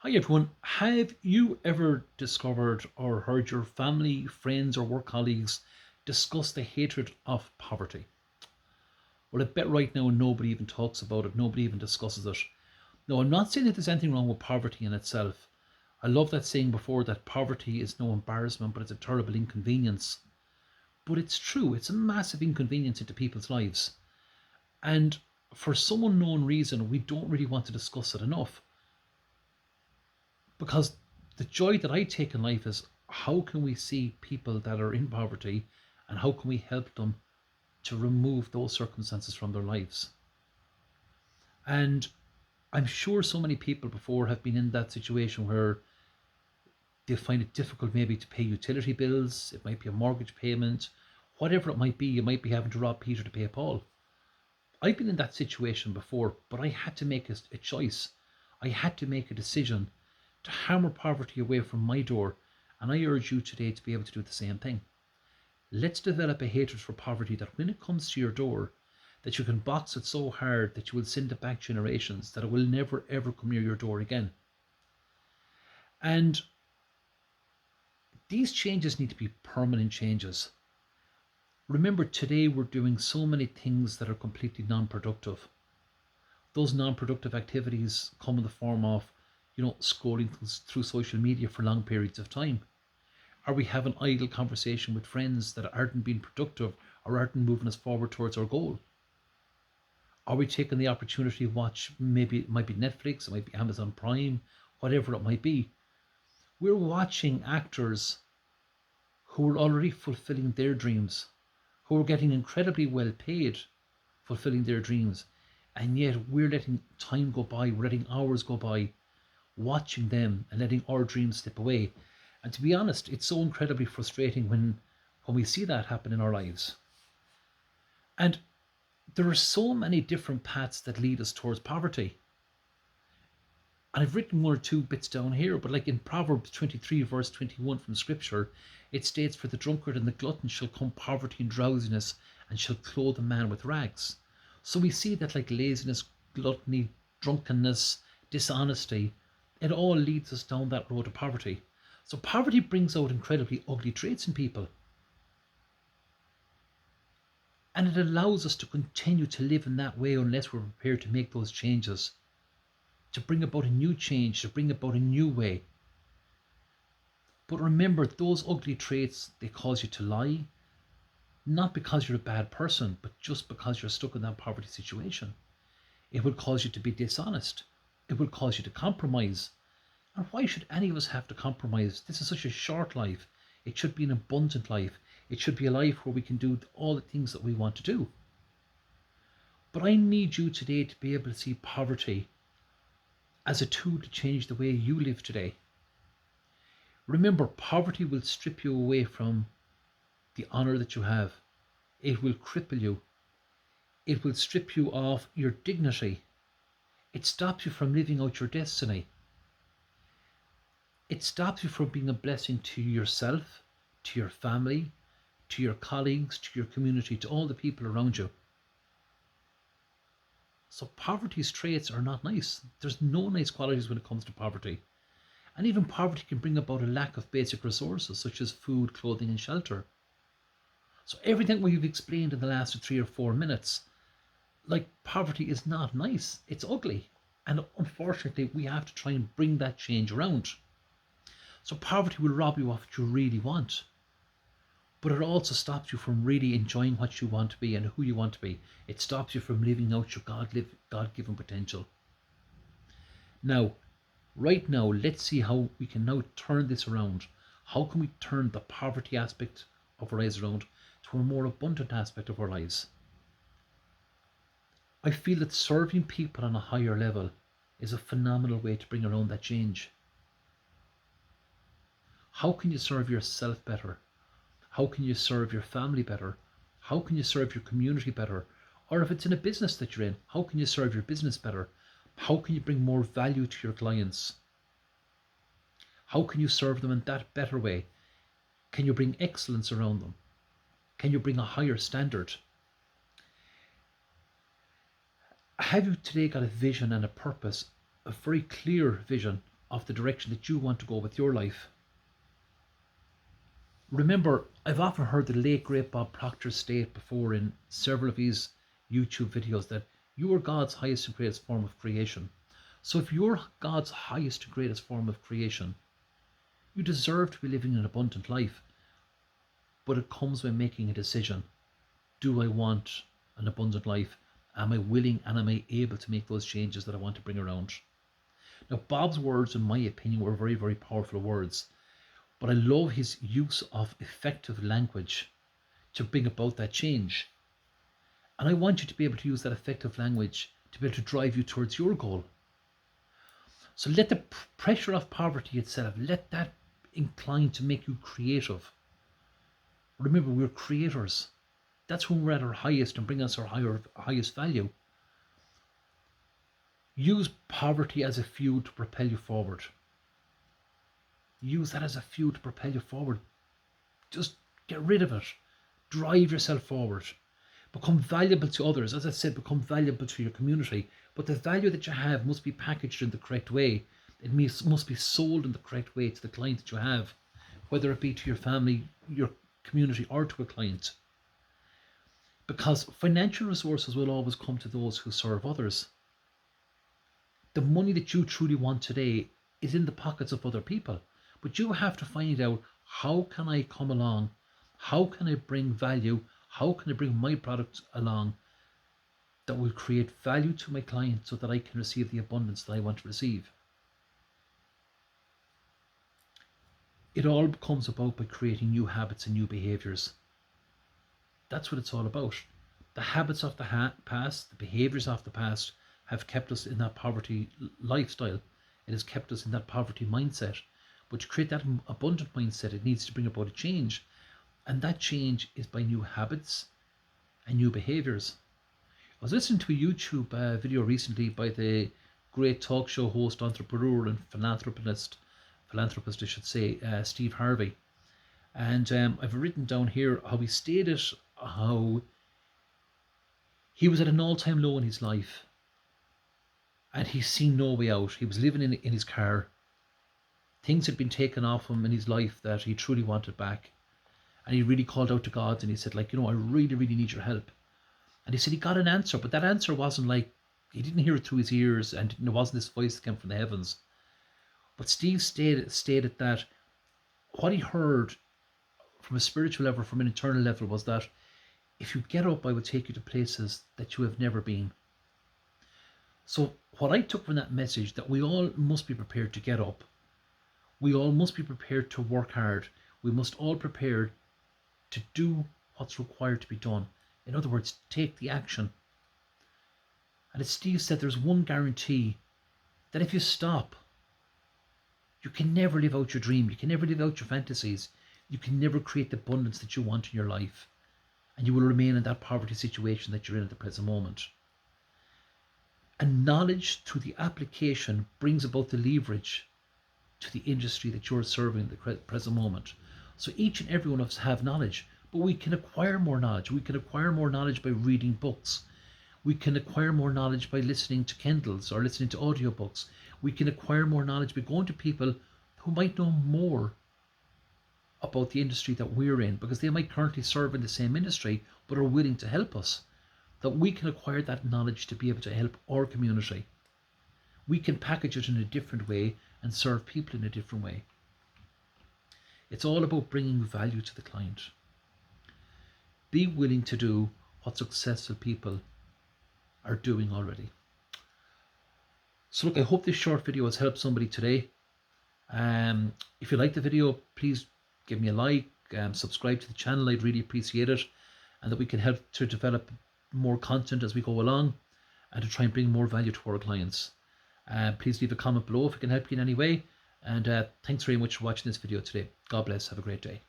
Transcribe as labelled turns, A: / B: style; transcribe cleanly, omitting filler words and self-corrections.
A: Hi everyone. Have you ever discovered or heard your family, friends, or work colleagues discuss the hatred of poverty? Well, I bet right now nobody even talks about it, nobody even discusses it. No, I'm not saying that there's anything wrong with poverty in itself. I love that saying before that poverty is no embarrassment, but it's a terrible inconvenience. But it's true, it's a massive inconvenience into people's lives. And for some unknown reason, we don't really want to discuss it enough. Because the joy that I take in life is how can we see people that are in poverty and how can we help them to remove those circumstances from their lives. And I'm sure so many people before have been in that situation where they find it difficult maybe to pay utility bills, it might be a mortgage payment, whatever it might be, you might be having to rob Peter to pay Paul. I've been in that situation before, but I had to make a choice. I had to make a decision to hammer poverty away from my door, and I urge you today to be able to do the same thing. Let's develop a hatred for poverty that when it comes to your door, that you can box it so hard that you will send it back generations, that it will never ever come near your door again. And these changes need to be permanent changes. Remember, today we're doing so many things that are completely non productive. Those non-productive activities come in the form of, scrolling through social media for long periods of time. Are we having idle conversation with friends that aren't being productive or aren't moving us forward towards our goal? Are we taking the opportunity to watch, maybe it might be Netflix, it might be Amazon Prime, whatever it might be? We're watching actors who are already fulfilling their dreams, who are getting incredibly well paid fulfilling their dreams, and yet we're letting time go by, we're letting hours go by, watching them and letting our dreams slip away. And to be honest, it's so incredibly frustrating when we see that happen in our lives. And there are so many different paths that lead us towards poverty. And I've written one or two bits down here, but like in Proverbs 23, verse 21 from Scripture, it states, "For the drunkard and the glutton shall come poverty and drowsiness, and shall clothe a man with rags." So we see that like laziness, gluttony, drunkenness, dishonesty, it all leads us down that road to poverty. So poverty brings out incredibly ugly traits in people, and it allows us to continue to live in that way unless we're prepared to make those changes, to bring about a new change, to bring about a new way. But remember, those ugly traits, they cause you to lie, not because you're a bad person, but just because you're stuck in that poverty situation. It will cause you to be dishonest. It will cause you to compromise. And why should any of us have to compromise? This is such a short life. It should be an abundant life. It should be a life where we can do all the things that we want to do. But I need you today to be able to see poverty as a tool to change the way you live today. Remember, poverty will strip you away from the honor that you have. It will cripple you. It will strip you of your dignity. It stops you from living out your destiny. It stops you from being a blessing to yourself, to your family, to your colleagues, to your community, to all the people around you. So poverty's traits are not nice. There's no nice qualities when it comes to poverty. And even poverty can bring about a lack of basic resources such as food, clothing, and shelter. So everything we've explained in the last 3 or 4 minutes, like poverty is not nice. It's ugly. And unfortunately, we have to try and bring that change around. So poverty will rob you of what you really want. But it also stops you from really enjoying what you want to be and who you want to be. It stops you from living out your God given potential. Now, right now, let's see how we can now turn this around. How can we turn the poverty aspect of our lives around to a more abundant aspect of our lives? I feel that serving people on a higher level is a phenomenal way to bring around that change. How can you serve yourself better? How can you serve your family better? How can you serve your community better? Or if it's in a business that you're in, how can you serve your business better? How can you bring more value to your clients? How can you serve them in that better way? Can you bring excellence around them? Can you bring a higher standard? Have you today got a vision and a purpose, a very clear vision of the direction that you want to go with your life. Remember, I've often heard the late great Bob Proctor state before in several of his YouTube videos that you are God's highest and greatest form of creation. So if you're God's highest and greatest form of creation, you deserve to be living an abundant life. But it comes by making a decision. Do I want an abundant life? Am I willing and am I able to make those changes that I want to bring around? Now, Bob's words, in my opinion, were very, very powerful words. But I love his use of effective language to bring about that change. And I want you to be able to use that effective language to be able to drive you towards your goal. So let the pressure of poverty itself, let that incline to make you creative. Remember, we're creators. That's when we're at our highest and bring us our highest value. Use poverty as a fuel to propel you forward. Use that as a fuel to propel you forward. Just get rid of it. Drive yourself forward. Become valuable to others. As I said, become valuable to your community. But the value that you have must be packaged in the correct way. It must be sold in the correct way to the client that you have, whether it be to your family, your community, or to a client. Because financial resources will always come to those who serve others. The money that you truly want today is in the pockets of other people. But you have to find out, how can I come along? How can I bring value? How can I bring my product along that will create value to my client so that I can receive the abundance that I want to receive? It all comes about by creating new habits and new behaviors. That's what it's all about. The habits of the past, the behaviors of the past have kept us in that poverty lifestyle. It has kept us in that poverty mindset. But to create that abundant mindset, it needs to bring about a change. And that change is by new habits and new behaviors. I was listening to a YouTube video recently by the great talk show host, entrepreneur and philanthropist I should say, Steve Harvey. And I've written down here how he stated how he was at an all-time low in his life. And he's seen no way out. He was living in his car. Things had been taken off him in his life that he truly wanted back. And he really called out to God and he said, like, I really, really need your help. And he said he got an answer, but that answer wasn't like, he didn't hear it through his ears and it wasn't this voice that came from the heavens. But Steve stated that what he heard from a spiritual level, from an internal level, was that if you get up, I will take you to places that you have never been. So what I took from that message, that we all must be prepared to get up. We all must be prepared to work hard. We must all prepare to do what's required to be done. In other words, take the action. And as Steve said, there's one guarantee, that if you stop, you can never live out your dream. You can never live out your fantasies. You can never create the abundance that you want in your life. And you will remain in that poverty situation that you're in at the present moment. And knowledge through the application brings about the leverage to the industry that you're serving at the present moment. So each and every one of us have knowledge, but we can acquire more knowledge. We can acquire more knowledge by reading books. We can acquire more knowledge by listening to Kindles or listening to audiobooks. We can acquire more knowledge by going to people who might know more about the industry that we're in, because they might currently serve in the same industry but are willing to help us. That we can acquire that knowledge to be able to help our community. We can package it in a different way and serve people in a different way. It's all about bringing value to the client. Be willing to do what successful people are doing already. So look, I hope this short video has helped somebody today. If you like the video, please give me a like, subscribe to the channel. I'd really appreciate it, and that we can help to develop more content as we go along and to try and bring more value to our clients. Please leave a comment below if it can help you in any way. And thanks very much for watching this video today. God bless. Have a great day.